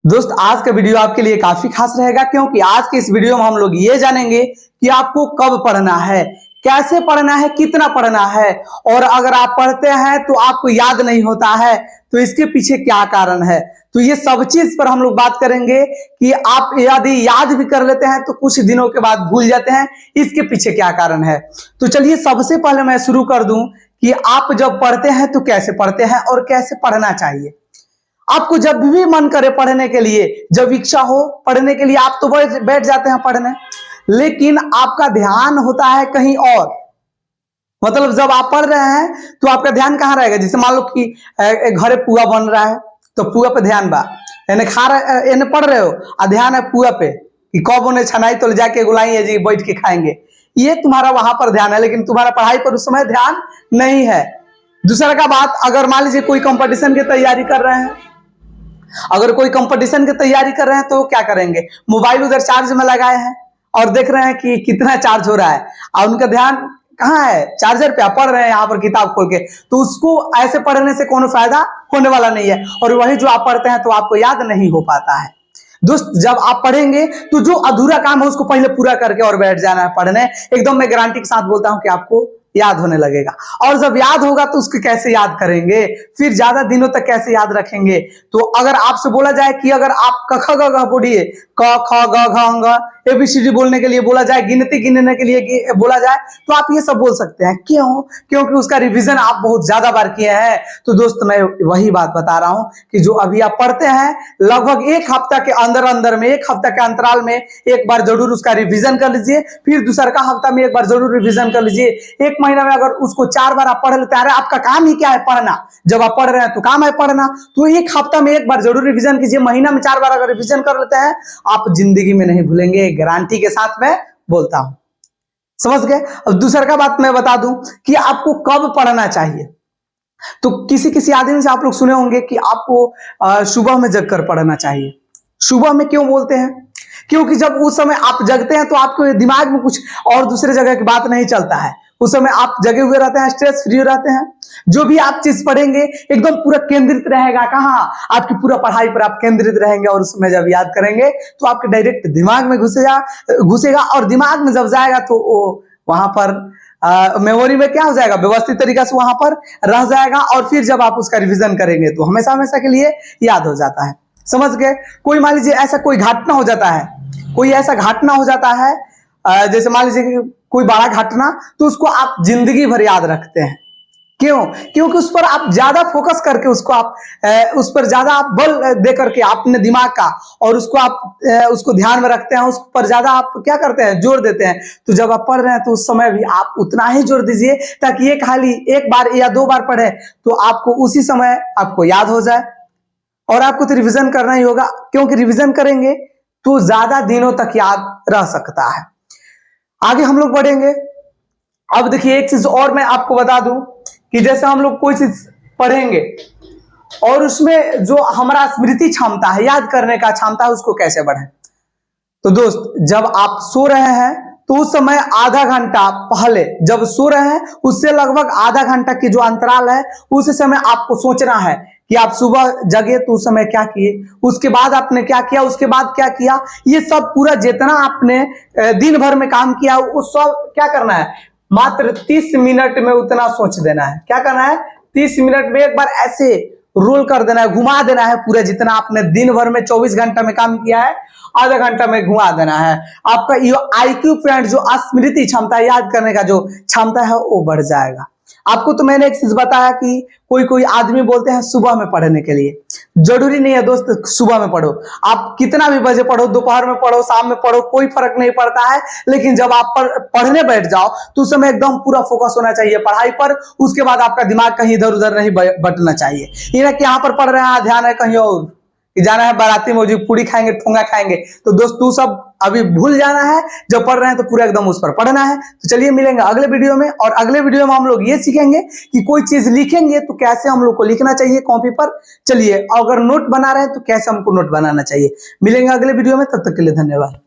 दोस्त आज का वीडियो आपके लिए काफी खास रहेगा क्योंकि आज के इस वीडियो में हम लोग ये जानेंगे कि आपको कब पढ़ना है, कैसे पढ़ना है, कितना पढ़ना है और अगर आप पढ़ते हैं तो आपको याद नहीं होता है तो इसके पीछे क्या कारण है। तो ये सब चीज पर हम लोग बात करेंगे कि आप यदि याद भी कर लेते हैं तो कुछ दिनों के बाद भूल जाते हैं, इसके पीछे क्या कारण है। तो चलिए सबसे पहले मैं शुरू कर दूं कि आप जब पढ़ते हैं तो कैसे पढ़ते हैं और कैसे पढ़ना चाहिए। आपको जब भी मन करे पढ़ने के लिए, जब इच्छा हो पढ़ने के लिए, आप तो बैठ जाते हैं पढ़ने, लेकिन आपका ध्यान होता है कहीं और। मतलब जब आप पढ़ रहे हैं तो आपका ध्यान कहाँ रहेगा। जैसे मान लो कि घरे पुआ बन रहा है तो पुआ पे ध्यान बा, यानी खा रहे, यानी पढ़ रहे हो और ध्यान है पुआ पे कि कब उन्हें छनाई तो ले जाके गुलाई है जी, बैठ के खाएंगे, ये तुम्हारा वहां पर ध्यान है, लेकिन तुम्हारा पढ़ाई पर उस समय ध्यान नहीं है। दूसरा का बात, अगर मान लीजिए कोई कंपटीशन की तैयारी कर रहे हैं, अगर कोई कंपटीशन की तैयारी कर रहे हैं तो क्या करेंगे, मोबाइल उधर चार्ज में लगाए हैं और देख रहे हैं कि कितना चार्ज हो रहा है और उनका ध्यान कहाँ है, चार्जर पे पढ़ रहे हैं यहाँ पर किताब खोल के, तो उसको ऐसे पढ़ने से कोनो फायदा होने वाला नहीं है और वही जो आप पढ़ते हैं तो आपको याद नहीं हो पाता है। दोस्त जब आप पढ़ेंगे तो जो अधूरा काम है उसको पहले पूरा करके और बैठ जाना है पढ़ने, एकदम मैं गारंटी के साथ बोलता हूं कि आपको याद होने लगेगा। और जब याद होगा तो उसको कैसे याद करेंगे, फिर ज्यादा दिनों तक कैसे याद रखेंगे। तो अगर आपसे बोला जाए कि अगर आप क ख ग घ बोलिए, क ख ग घ अंग ABCD बोलने के लिए बोला जाए, गिनती गिनने के लिए बोला जाए, तो आप ये सब बोल सकते हैं। क्यों? क्योंकि उसका रिवीजन आप बहुत ज्यादा बार किए हैं। तो दोस्त मैं वही बात बता रहा हूं कि जो अभी आप पढ़ते हैं, लगभग एक हफ्ता के अंदर अंदर में, एक हफ्ता के अंतराल में एक बार जरूर उसका रिवीजन कर लीजिए, फिर दूसरा का हफ्ता में एक बार जरूर रिवीजन कर लीजिए। एक महीना में अगर उसको 4 बार आप पढ़ लेते हैं, आपका काम ही क्या है पढ़ना, जब आप पढ़ रहे हैं तो काम है पढ़ना, तो एक हफ्ता में एक बार जरूर रिवीजन कीजिए। महीना में 4 बार अगर रिवीजन कर लेते हैं, आप जिंदगी में नहीं भूलेंगे, गारंटी के साथ मैं बोलता हूं। समझ गए। अब दूसरा का बात मैं बता दूं कि आपको कब पढ़ना चाहिए। तो किसी किसी आदमी से आप लोग सुने होंगे कि आपको सुबह में जगकर पढ़ना चाहिए। सुबह में क्यों बोलते हैं? क्योंकि जब उस समय आप जगते हैं तो आपको दिमाग में कुछ और दूसरे जगह की बात नहीं चलता है, उस समय आप जगे हुए रहते हैं, स्ट्रेस फ्री रहते हैं। जो भी आप चीज पढ़ेंगे एकदम पूरा केंद्रित रहेगा, कहाँ, आपकी पूरा पढ़ाई पर आप केंद्रित रहेंगे और उसमें जब याद करेंगे तो आपके डायरेक्ट दिमाग में घुसेगा और दिमाग में जब जाएगा तो वो वहां पर मेमोरी में क्या हो जाएगा, व्यवस्थित तरीके से वहां पर रह जाएगा और फिर जब आप उसका रिविजन करेंगे तो हमेशा हमेशा के लिए याद हो जाता है। समझ गए। कोई मान लीजिए ऐसा कोई घटना हो जाता है, कोई ऐसा घटना हो जाता है, जैसे मान लीजिए कि कोई बड़ा घटना, तो उसको आप जिंदगी भर याद रखते हैं। क्यों? क्योंकि उस पर आप ज्यादा फोकस करके उसको आप उस पर ज्यादा आप बल दे करके अपने दिमाग का और उसको आप उसको ध्यान में रखते हैं, उस पर ज्यादा आप क्या करते हैं, जोर देते हैं। तो जब आप पढ़ रहे हैं तो उस समय भी आप उतना ही जोर दीजिए ताकि ये खाली एक बार या 2 बार पढ़े तो आपको उसी समय आपको याद हो जाए। और आपको तो रिविजन करना ही होगा, क्योंकि रिविजन करेंगे तो ज्यादा दिनों तक याद रह सकता है। आगे हम लोग बढ़ेंगे। अब देखिए एक चीज और मैं आपको बता दूं कि जैसे हम लोग कोई चीज पढ़ेंगे और उसमें जो हमारा स्मृति क्षमता है, याद करने का क्षमता है, उसको कैसे बढ़े। तो दोस्त जब आप सो रहे हैं तो उस समय आधा घंटा पहले जब सो रहे हैं उससे लगभग आधा घंटा की जो अंतराल है, उस समय आपको सोचना है कि आप सुबह जगे तो उस समय क्या किए, उसके बाद आपने क्या किया, उसके बाद क्या किया, ये सब पूरा जितना आपने दिन भर में काम किया वो सब क्या करना है, मात्र 30 मिनट में उतना सोच देना है। क्या करना है, 30 मिनट में एक बार ऐसे रोल कर देना है, घुमा देना है, पूरा जितना आपने दिन भर में 24 घंटा में काम किया है आधा घंटा में घुमा देना है। आपका ये IQ पॉइंट, जो स्मृति क्षमता, याद करने का जो क्षमता है वो बढ़ जाएगा। आपको तो मैंने एक चीज बताया कि कोई कोई आदमी बोलते हैं सुबह में पढ़ने के लिए, जरूरी नहीं है दोस्त सुबह में पढ़ो, आप कितना भी बजे पढ़ो, दोपहर में पढ़ो, शाम में पढ़ो, कोई फर्क नहीं पड़ता है। लेकिन जब आप पढ़ने बैठ जाओ तो उस समय एकदम पूरा फोकस होना चाहिए पढ़ाई पर। उसके बाद आपका दिमाग कहीं इधर उधर नहीं बटना चाहिए। ये ना कि यहाँ पर पढ़ रहे हैं ध्यान है कहीं और, कि जाना है बाराती मौजी, पूरी खाएंगे, ठोंगा खाएंगे, तो दोस्त तू सब अभी भूल जाना है। जब पढ़ रहे हैं तो पूरा एकदम उस पर पढ़ना है। तो चलिए मिलेंगे अगले वीडियो में, और अगले वीडियो में हम लोग ये सीखेंगे कि कोई चीज लिखेंगे तो कैसे हम लोग को लिखना चाहिए कॉपी पर। चलिए, अगर नोट बना रहे हैं तो कैसे हमको नोट बनाना चाहिए। मिलेंगे अगले वीडियो में, तब तक के लिए धन्यवाद।